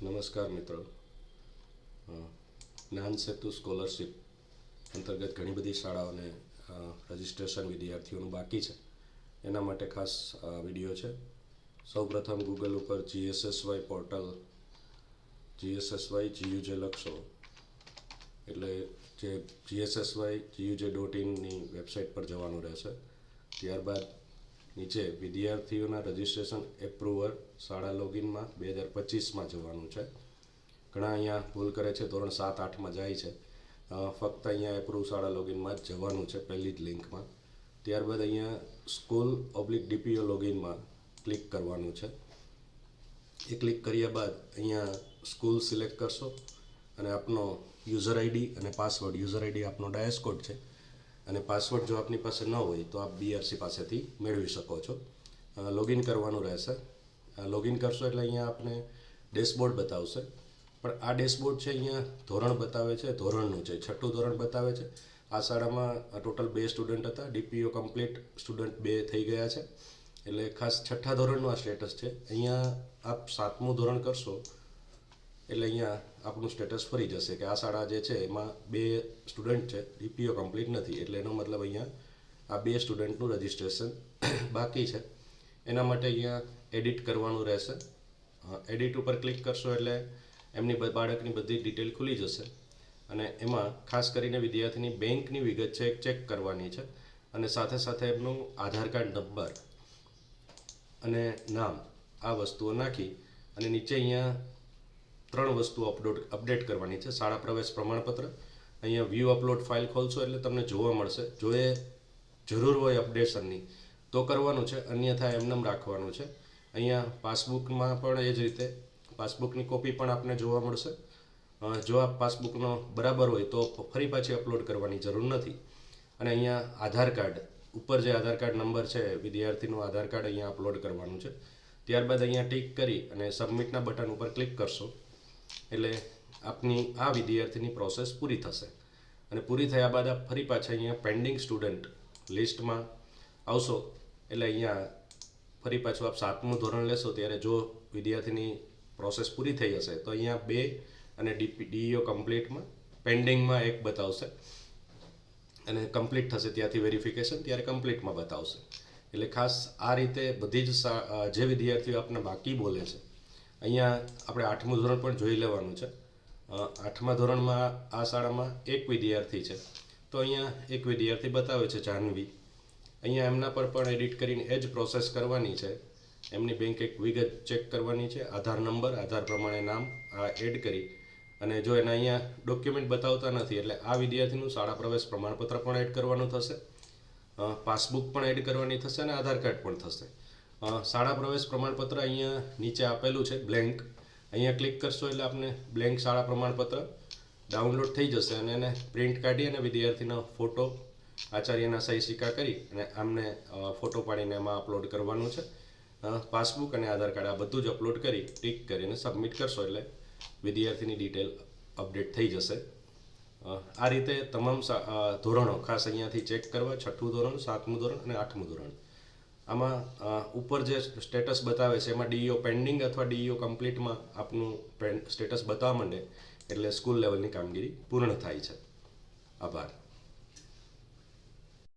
નમસ્કાર મિત્રો. જ્ઞાન સેતુ સ્કોલરશિપ અંતર્ગત ઘણી બધી શાળાઓને રજિસ્ટ્રેશન વિદ્યાર્થીઓનું બાકી છે. એના માટે ખાસ વિડીયો છે. સૌપ્રથમ ગૂગલ ઉપર GSSY પોર્ટલ GSSY GUJ લખશો એટલે જે GSSY.GUJ.in વેબસાઇટ પર જવાનું રહેશે. ત્યારબાદ નીચે વિદ્યાર્થીઓના રજિસ્ટ્રેશન એપ્રુવર શાળા લોગિનમાં 2025માં જવાનું છે. ઘણા અહીંયા ભૂલ કરે છે, ધોરણ 7-8માં જાય છે. ફક્ત અહીંયા એપ્રુવ શાળા લોગિનમાં જ જવાનું છે, પહેલી જ લિંકમાં. ત્યારબાદ અહીંયા સ્કૂલ/DPO લોગિનમાં ક્લિક કરવાનું છે. એ ક્લિક કર્યા બાદ અહીંયા સ્કૂલ સિલેક્ટ કરશો અને આપનો યુઝર આઈડી અને પાસવર્ડ. યુઝર આઈડી આપનો ડાયસ કોડ છે અને પાસવર્ડ જો આપની પાસે ન હોય તો આપ BRC પાસેથી મેળવી શકો છો. લોગિન કરવાનું રહેશે. લોગિન કરશો એટલે અહીંયા આપને ડેશબોર્ડ બતાવશે. પણ આ ડેશબોર્ડ છે અહીંયા ધોરણ બતાવે છે, ધોરણનું છે, 6ઠ્ઠું ધોરણ બતાવે છે. આ શાળામાં ટોટલ 2 સ્ટુડન્ટ હતા. DPO કમ્પ્લીટ સ્ટુડન્ટ 2 થઈ ગયા છે. એટલે ખાસ 6ઠ્ઠા ધોરણનું આ સ્ટેટસ છે. અહીંયા આપ 7મું ધોરણ કરશો એટલે અહીંયા આપણું સ્ટેટસ ફરી જશે કે આ શાળા જે છે એમાં 2 સ્ટુડન્ટ છે, DPO કમ્પ્લીટ નથી. એટલે એનો મતલબ અહીંયા આ 2 સ્ટુડન્ટનું રજિસ્ટ્રેશન બાકી છે. એના માટે અહીંયા એડિટ કરવાનું રહેશે. એડિટ ઉપર ક્લિક કરશો એટલે એમની બાળકની બધી ડિટેલ ખુલી જશે અને એમાં ખાસ કરીને વિદ્યાર્થીની બેંકની વિગત છે ચેક કરવાની છે અને સાથે સાથે એમનું આધાર કાર્ડ નંબર અને નામ, આ વસ્તુઓ નાખી અને નીચે અહીંયા 3 વસ્તુઓ અપડેટ કરવાની છે. શાળા પ્રવેશ પ્રમાણપત્ર. અહીંયા વ્યૂ અપલોડ ફાઇલ ખોલશો એટલે તમને જોવા મળશે. જો એ જરૂર હોય અપડેશનની તો કરવાનું છે, અન્યથા એમનેમ રાખવાનું છે. અહીંયા પાસબુકમાં પણ એ જ રીતે પાસબુકની કોપી પણ આપને જોવા મળશે. જો આ પાસબુકનો બરાબર હોય તો ફરી પાછી અપલોડ કરવાની જરૂર નથી. અને અહીંયા આધાર કાર્ડ ઉપર જે આધાર કાર્ડ નંબર છે વિદ્યાર્થીનું આધાર કાર્ડ અહીંયા અપલોડ કરવાનું છે. ત્યારબાદ અહીંયા ટિક કરી અને સબમિટના બટન ઉપર ક્લિક કરશો એટલે આપની આ વિદ્યાર્થીની પ્રોસેસ પૂરી થશે. અને પૂરી થયા બાદ આપ ફરી પાછા અહીંયા પેન્ડિંગ સ્ટુડન્ટ લિસ્ટમાં આવશો એટલે અહીંયા ફરી પાછું આપ 7મું ધોરણ લેશો ત્યારે જો વિદ્યાર્થીની પ્રોસેસ પૂરી થઈ હશે તો અહીંયા 2 અને DEO કમ્પ્લીટમાં પેન્ડિંગમાં 1 બતાવશે અને કમ્પ્લીટ થશે ત્યાંથી વેરિફિકેશન ત્યારે કમ્પ્લીટમાં બતાવશે. એટલે ખાસ આ રીતે બધી જ જે વિદ્યાર્થીઓ આપને બાકી બોલે છે અહીંયા આપણે 8મું ધોરણ પણ જોઈ લેવાનું છે. 8મા ધોરણમાં આ શાળામાં 1 વિદ્યાર્થી છે તો અહીંયા 1 વિદ્યાર્થી બતાવે છે, જાહ્નવી. અહીંયા એમના પર પણ એડિટ કરીને એ જ પ્રોસેસ કરવાની છે. એમની બેંક એક વિગત ચેક કરવાની છે, આધાર નંબર, આધાર પ્રમાણે નામ આ એડ કરી અને જો એના અહીંયા ડોક્યુમેન્ટ બતાવતા નથી એટલે આ વિદ્યાર્થીનું શાળા પ્રવેશ પ્રમાણપત્ર પણ એડ કરવાનું થશે, પાસબુક પણ એડ કરવાની થશે અને આધાર કાર્ડ પણ થશે. શાળા પ્રવેશ પ્રમાણપત્ર અહીંયા નીચે આપેલું છે બ્લેન્ક. અહીંયા ક્લિક કરશો એટલે આપને બ્લેન્ક શાળા પ્રમાણપત્ર ડાઉનલોડ થઈ જશે અને એને પ્રિન્ટ કાઢી અને વિદ્યાર્થીનો ફોટો, આચાર્યના સહી સિક્કા કરી અને આમને ફોટો પાડીને એમાં અપલોડ કરવાનું છે. પાસબુક અને આધાર કાર્ડ આ બધું જ અપલોડ કરી ટિક કરીને સબમિટ કરશો એટલે વિદ્યાર્થીની ડિટેલ અપડેટ થઈ જશે. આ રીતે તમામ ધોરણો ખાસ અહીંયાથી ચેક કરવા: 6ઠ્ઠું ધોરણ, 7મું ધોરણ અને 8મું ધોરણ. આમાં ઉપર જે સ્ટેટસ બતાવે છે એમાં DEO પેન્ડિંગ અથવા DEO કમ્પ્લીટમાં આપનું સ્ટેટસ બતાવવા માંડે એટલે સ્કૂલ લેવલની કામગીરી પૂર્ણ થાય છે. આભાર.